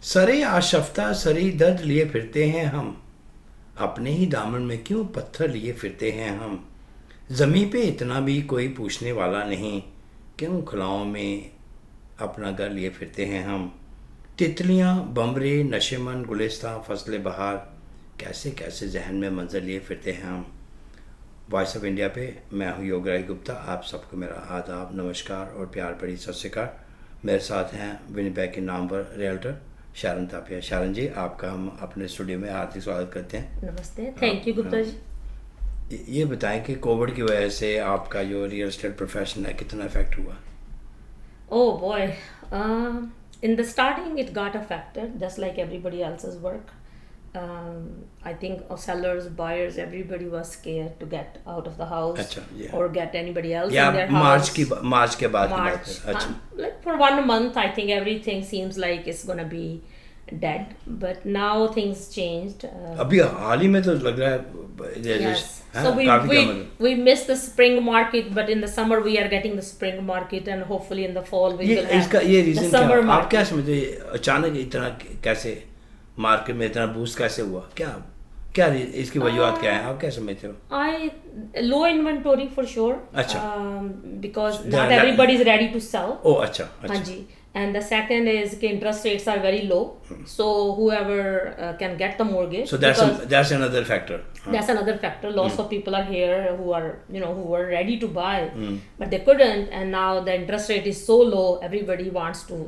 सरे आशफ्ता सरी दर्द लिए फिरते हैं हम, अपने ही दामन में क्यों पत्थर लिए फिरते हैं हम। ज़मीं पे इतना भी कोई पूछने वाला नहीं, क्यों खुलाओं में अपना घर लिए फिरते हैं हम। तितलियाँ बम्बरे नशेमन गुलिस्तां फसले बहार, कैसे कैसे जहन में मंजर लिए फिरते हैं हम। वॉइस ऑफ इंडिया पे मैं हूँ योगराज गुप्ता। आप सबको मेरा आदाब, नमस्कार और प्यार भरी सत श्री अकाल। मेरे साथ हैं विनिपेग के नामवर रियल्टर शारन थापिया। शारन जी, आपका हम अपने स्टूडियो में हार्दिक स्वागत करते हैं। नमस्ते, थैंक यू गुप्ता जी। ये बताएं कि कोविड की वजह से आपका जो रियल एस्टेट प्रोफेशन है कितना इफेक्ट हुआ? Oh boy, in the starting it got affected just like everybody else's work. I think sellers, buyers, everybody was scared to get out of the house अच्छा, yeah. or get anybody else या in their house. मार्च के बाद की बात March. है। अच्छा, Like for 1 month, I think everything seems like it's gonna be dead, but now things changed. अभी हाल ही में तो लग रहा है Yes. हाँ, So काफी कम है। we missed the spring market, but in the summer we are getting the spring market, and hopefully in the fall we will have इसका ये the रीजन summer क्या, आप market. क्या समझते हैं अचानक इतना कैसे मार्केट में इतना बूस्ट कैसे हुआ? क्या क्या इसकी वजूहत क्या है, आप क्या समझते हो? Low inventory for sure. अच्छा। Because The- not everybody is ready to sell. ओ अच्छा हाँ अच्छा जी. And the second is कि interest rates are very low, so whoever can get the mortgage. so because that's another factor. that's another factor. Lots of people are here who are who were ready to buy, but they couldn't, and now the interest rate is so low. Everybody wants to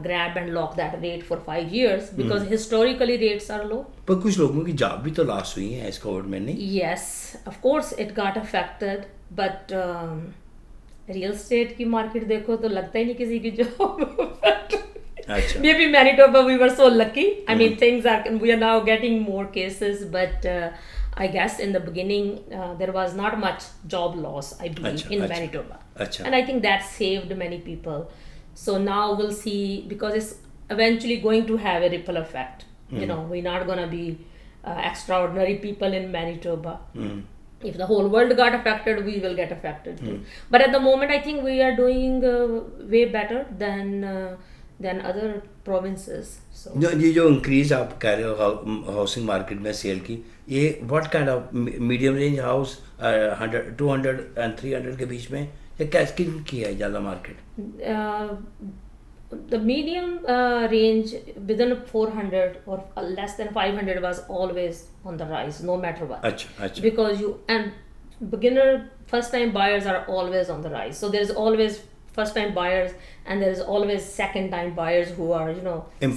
grab and lock that rate for 5 years because historically rates are low. पर कुछ लोगों की job भी तो loss हुई है इस Covid में, नहीं? Yes, of course it got affected, but real estate की मार्केट देखो तो लगता ही नहीं किसी की जॉब। अच्छा। Maybe Manitoba we were so lucky. I mean things are, we are now getting more cases, but I guess in the beginning there was not much job loss, I believe, अच्छा, in अच्छा, Manitoba. अच्छा। And I think that saved many people. So now we'll see, because it's eventually going to have a ripple effect. We're not going to be extraordinary people in Manitoba. If the whole world got affected, we will get affected too. But at the moment, I think we are doing way better than other provinces. So ये जो increase आप कह रहे हो housing market में cell की, ये what kind of medium range house 100 200 and 300 के बीच में, या कैसे की है ज़्यादा market? the medium range within 400 or less than 500 was always on the rise, no matter what. अच्छा अच्छा। Because beginner first time buyers are always on the rise, so there is always first time buyers and there is always second time buyers who are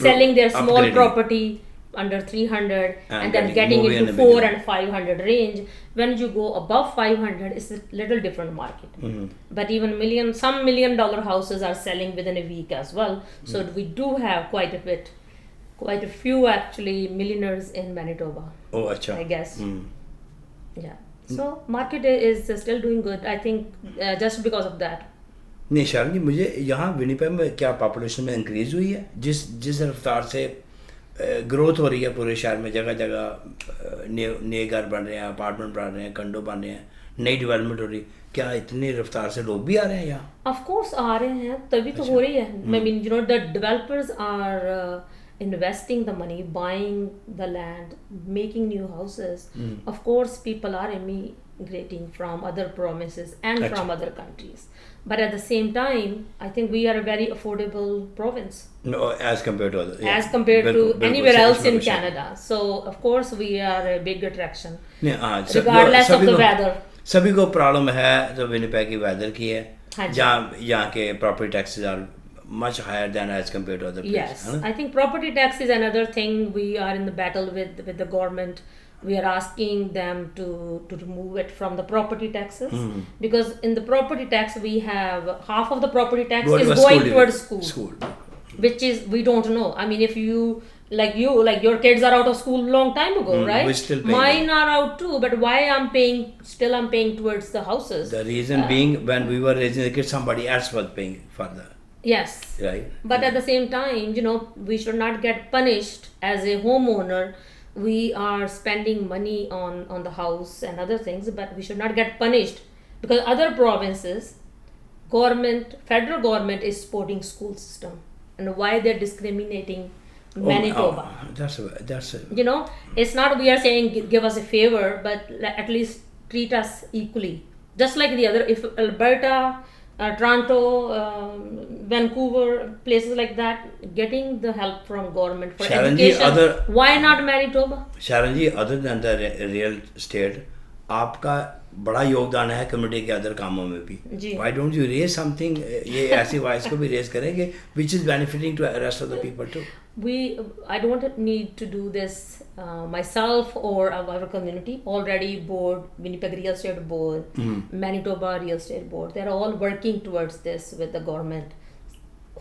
selling their small upgrading. Property under 300 and then getting moving into in the 400 middle. and 500 range. When you go above 500, it's a little different market. But even some $1 million houses are selling within a week as well. So we do have quite a few actually millionaires in Manitoba, ओ अच्छा। I guess. Yeah. So market is still doing good, I think, just because of that. नहीं शारन जी, मुझे यहाँ Winnipeg में क्या population में increase हुई है? जिस रफ्तार से ग्रोथ हो रही है पूरे शहर में, जगह जगह नए घर बन रहे हैं, अपार्टमेंट बन रहे हैं, कंडो बन रहे हैं, नई डेवलपमेंट हो रही है, क्या इतनी रफ्तार से लोग भी आ रहे हैं यहाँ? Of course आ रहे हैं, तभी तो हो रही है. I mean, the developers are investing the money, buying the land, making new houses. Of course people are immigrating from other provinces and from other countries. But at the same time, I think we are a very affordable province. No, as compared to other, As compared to बिल्कुल anywhere else in बिल्कुल Canada. So of course we are a big attraction, नहीं, हाँ, regardless of the weather. सभी को problem है तो Winnipeg की weather की है, हाँ जी। जहाँ यहाँ के property taxes are much higher than as compared to other places. Yes, I think property tax is another thing. We are in the battle with the government. We are asking them to remove it from the property taxes, because in the property tax we have half of the property tax is going towards school, which is, we don't know. I mean, if you like your kids are out of school long time ago, right? We're still paying Mine are out too, but why I'm paying towards the houses? The reason being, when we were raising the kids, somebody else was paying for the. Yes. Right. But at the same time, we should not get punished as a homeowner. We are spending money on the house and other things, but we should not get punished because other provinces, federal government is supporting school system, and why they're discriminating Manitoba. That's a, You know, it's not we are saying give us a favor, but at least treat us equally. Just like the other, if Alberta, Toronto, Vancouver, places like that, getting the help from government for Sharan ji, education. Why not Manitoba? Sharan ji, other than the real estate, आपका बड़ा योगदान है community के other कामों में भी. जी. Why don't you raise something? ये ऐसी वॉइस को भी रेज करेंगे, which is benefiting to rest of the people too. I don't need to do this myself or our community. Already board, Winnipeg Real Estate Board, Manitoba Real Estate Board, they're all working towards this with the government.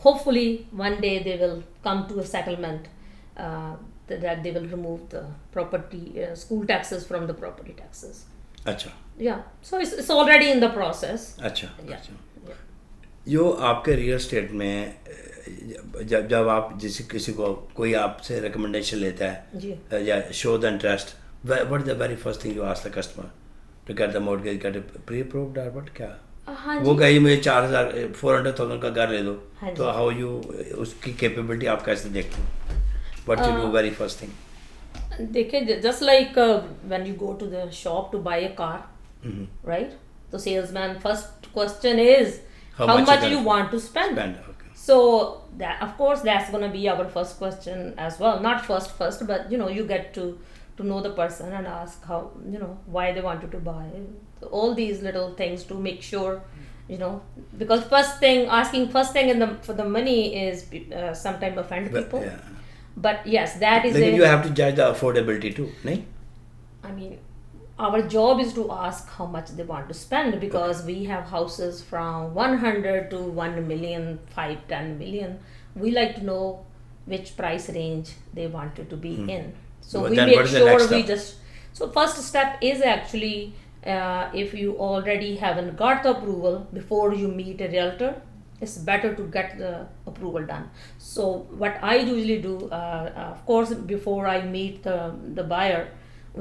Hopefully one day they will come to a settlement that they will remove the property school taxes from the property taxes. अच्छा. Yeah, so it's already in the process. अच्छा. Yeah. अच्छा. Yeah. जो आपके real estate में जब आप किसी को कोई आपसे रिकमेंडेशन लेता है या show the interest, what the very first thing you ask the customer to get the mortgage, get pre approved or what क्या? हाँ वो कहिए मुझे 400,000 का घर ले दो, हाँ तो हाउ यू उसकी कैपेबिलिटी आप कैसे देखते हो? What you do very first thing? देखिए, just like when you go to the shop to buy a car, right, तो salesman first question is how much you want to spend. Okay. So that, of course, that's going to be our first question as well. Not first, but you get to know the person and ask how, why they wanted to buy. So all these little things to make sure, because asking first thing for the money is sometimes offend people. Yeah. But yes, that is you have to judge the affordability too, nahi? I mean, our job is to ask how much they want to spend, because we have houses from 100 to 1 million, 5, 10 million. We like to know which price range they wanted to be in. So Well, we then make what is the sure next we step? so first step is actually if you already haven't got the approval before you meet a realtor, it's better to get the approval done. So what I usually do, of course, before I meet the buyer,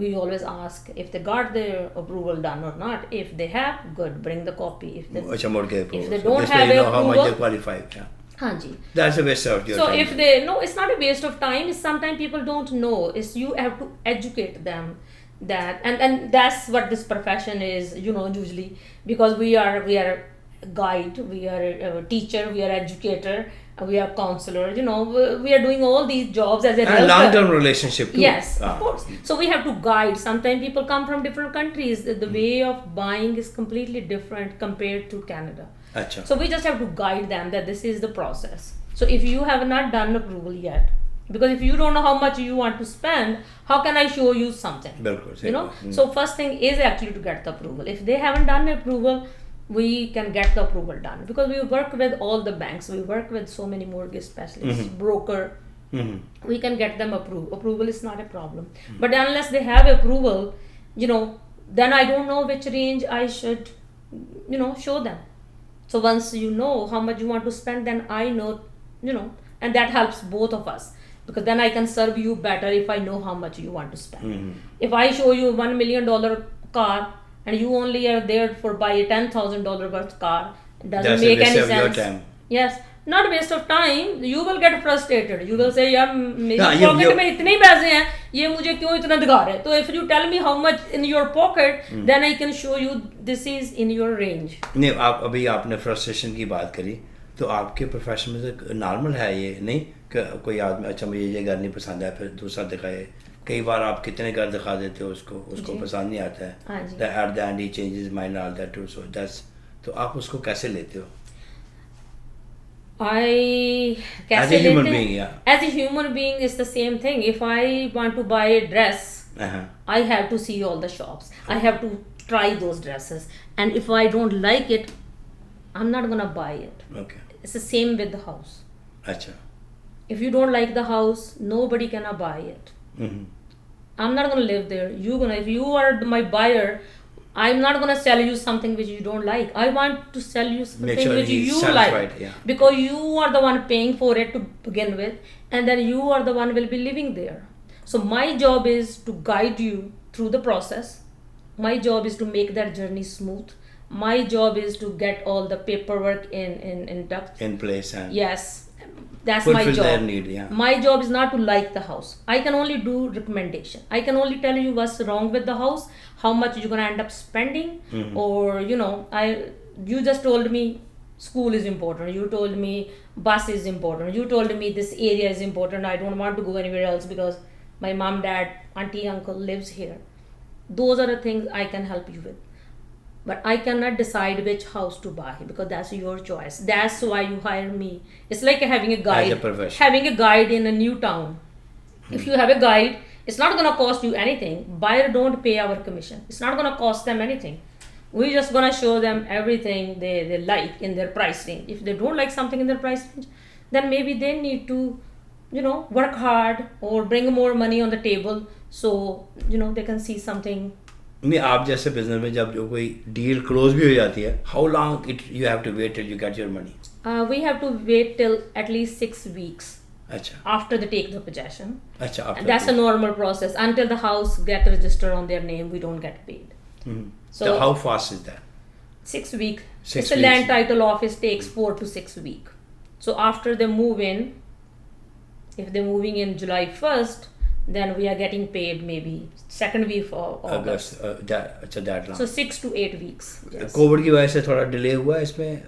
we always ask if they got their approval done or not. If they have, good, bring the copy. If they don't have you know approval, how much they qualify. Yeah. Hanji. That's a waste of your So time. if it's not a waste of time. It's sometimes people don't know. It's you have to educate them that, and that's what this profession is. Usually, because we are guide, we are a teacher, we are educator, we are counselor. We are doing all these jobs as a and long-term relationship too. Yes, of course. So we have to guide. Sometimes people come from different countries. The way of buying is completely different compared to Canada. Achha. So we just have to guide them that this is the process. So if you have not done approval yet, because if you don't know how much you want to spend, how can I show you something? Bilkul, So first thing is actually to get the approval. If they haven't done approval, we can get the approval done, because we work with all the banks. We work with so many mortgage specialists, broker. We can get them approved. Approval is not a problem. But unless they have approval, then I don't know which range I should, show them. So once you know how much you want to spend, then I know, and that helps both of us, because then I can serve you better if I know how much you want to spend. If I show you $1 million car and you only are there for buy a $10,000 worth car, it doesn't make any sense. Your time. Yes, not a waste of time. You will get frustrated. You will say, यार मेरी pocket में इतने पैसे हैं, ये मुझे क्यों इतना दिखा रहे? So if you tell me how much in your pocket, then I can show you this is in your range. नहीं, अभी आपने frustration की बात करी, तो आपके प्रोफेशन में तो नॉर्मल है ये नहीं कि कोई आदमी अच्छा मुझे ये घर नहीं पसंद है फिर दूसरा दिखाए. कई बार आप कितने घर दिखा देते हो उसको पसंद नहीं आता है. At the end he changes mind all that too. So that's, तो आप उसको कैसे लेते हो? As a human being, yeah. As a human being, it's the same thing. If I want to buy a dress, I have to see all the shops. I have to try those dresses, and if I don't like it, I'm not gonna buy it. Okay. It's the same with the house. Achha. If you don't like the house, nobody can buy it. I'm not gonna live there. If you are my buyer, I'm not gonna sell you something which you don't like. I want to sell you something which you like, because you are the one paying for it to begin with, and then you are the one will be living there. So my job is to guide you through the process. My job is to make that journey smooth. My job is to get all the paperwork in place. And yes, That's my fulfill their job. need, yeah. My job is not to like the house. I can only do recommendation. I can only tell you what's wrong with the house, how much you're gonna end up spending, or you just told me school is important. You told me bus is important. You told me this area is important. I don't want to go anywhere else because my mom, dad, auntie, uncle lives here. Those are the things I can help you with. But I cannot decide which house to buy because that's your choice. That's why you hire me. It's like having a guide. As a profession. Having a guide in a new town. If you have a guide, it's not going to cost you anything. Buyer don't pay our commission. It's not going to cost them anything. We're just going to show them everything they like in their price range. If they don't like something in their price range, then maybe they need to, work hard or bring more money on the table so, they can see something. नहीं, आप जैसे business में जब जो कोई deal close भी हो जाती है, how long it you have to wait till you get your money? We have to wait till at least 6 weeks. अच्छा. After they take the possession. अच्छा. And that's a normal process. Until the house get registered on their name, we don't get paid. So how fast is that? 6 weeks. 6 It's a weeks. land title office takes 4 to 6 weeks. So after they move in, if they're moving in July 1st, then we are getting paid maybe second week of August. अच्छा, that long. So 6 to 8 weeks. Yes. Covid की वजह से थोड़ा delay हुआ है इसमें?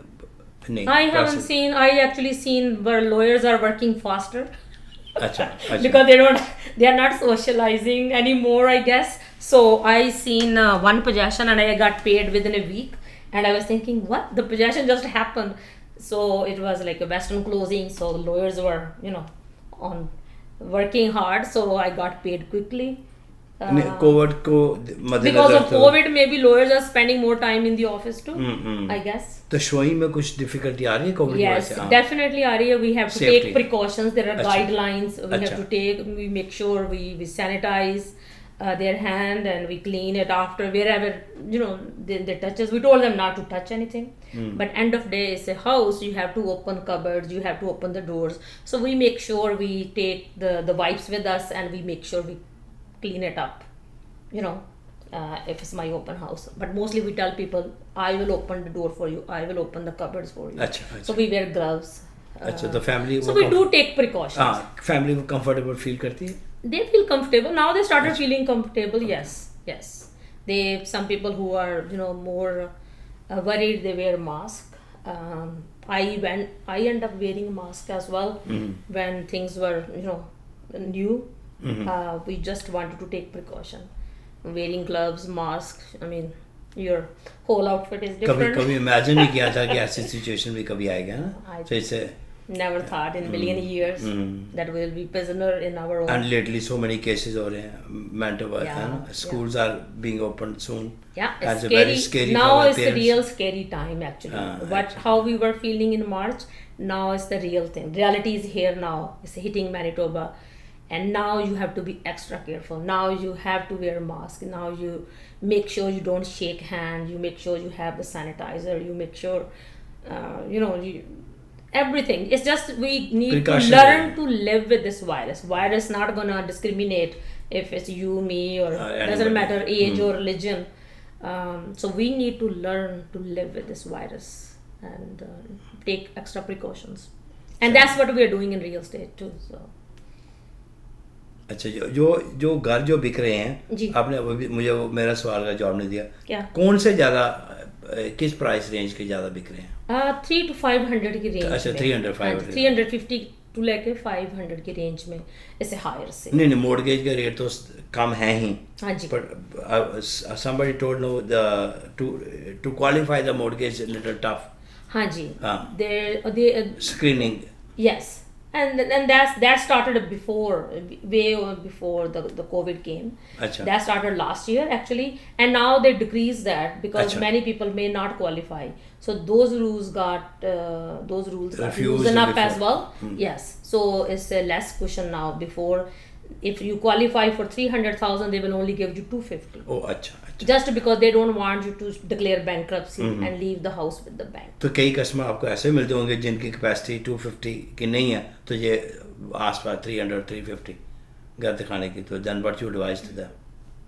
नहीं. I haven't seen. I actually seen where lawyers are working faster. अच्छा. Because they are not socializing anymore, I guess. So I seen one possession and I got paid within a week, and I was thinking, what? The possession just happened. So it was like a Western closing. So the lawyers were, on working hard. So I got paid quickly. Covid को मद्देनजर Because of COVID, maybe lawyers are spending more time in the office too. I guess. तो showing में कुछ difficulty आ रही है Covid की वजह Yes, से? definitely आ रही है. We have to Safety. take precautions. There are अच्छा. guidelines. We have अच्छा. to take. We make sure we sanitize their hand and we clean it after wherever they touches. We told them not to touch anything. But end of day, it's a house. You have to open cupboards. You have to open the doors. So we make sure we take the wipes with us and we make sure we clean it up. If it's my open house. But mostly we tell people, I will open the door for you. I will open the cupboards for you. अच्छा. So we wear gloves. अच्छा, तो family So we do take precautions. हाँ, family को comfortable feel करती है? They feel comfortable. Now they started feeling comfortable. Yes. Some people who are more worried, they wear mask. I end up wearing mask as well when things were new. We just wanted to take precaution. Wearing gloves, mask. I mean, your whole outfit is different. कभी imagine नहीं किया था कि ऐसी situation भी कभी आएगा ना? So it's a never thought in million years that we'll be prisoner in our own. And lately so many cases हो रहे हैं mental health, है ना? Schools are being opened soon. Yeah, That's it's a very scary now for the it's the parents. real scary time actually. How we were feeling in March, now it's the real thing. Reality is here now. It's hitting Manitoba. And now you have to be extra careful. Now you have to wear a mask. Now you make sure you don't shake hands. You make sure you have the sanitizer. You make sure, everything. It's just we need to learn to live with this virus. Virus not gonna discriminate if it's you, me, or doesn't matter age or religion. So we need to learn to live with this virus and take extra precautions. And that's what we are doing in real estate too. So. अच्छा, जो घर जो बिक रहे हैं, आपने अभी मुझे मेरा सवाल का जवाब नहीं दिया. क्या? कौन से ज़्यादा किस प्राइस रेंज के ज़्यादा बिक रहे हैं? 3 to 500 की रेंज. अच्छा, 300-500. 350 टू लेके 500 की रेंज में इससे हायर से. नहीं, मॉर्गेज का रेट तो कम है ही. हाँ जी. But somebody told no to qualify the mortgage a little tough. हाँ जी. they screening. Yes. And that started way before the COVID came. Achha. That started last year actually, and now they decreased that because Achha. many people may not qualify. So those rules got loosened up as well. Yes, so it's a less cushion now. Before, if you qualify for 300,000, they will only give you 250. Oh, अच्छा. Just because they don't want you to declare bankruptcy and leave the house with the bank. तो कई customer आपको ऐसे मिलते होंगे जिनकी capacity 250 की नहीं है, तो ये आसपास 300-350 घर दिखाने की, तो then what you advise to them?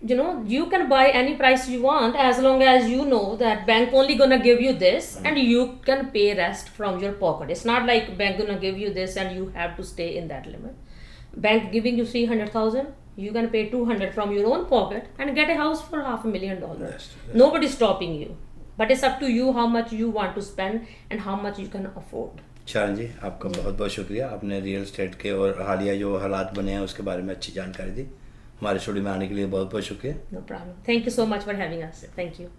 you know, you can buy any price you want as long as you know that bank only gonna give you this and you can pay rest from your pocket. It's not like bank gonna give you this and you have to stay in that limit. Bank giving you 300,000, you can pay 200 from your own pocket and get a house for $500,000. Yes. Nobody's stopping you, but it's up to you how much you want to spend and how much you can afford. शरण जी, आपका बहुत बहुत शुक्रिया। आपने real estate के और हालिया जो हालात बने हैं उसके बारे में अच्छी जानकारी दी। हमारे स्टूडियो में आने के लिए बहुत बहुत शुक्रिया। No problem. Thank you so much for having us. Thank you.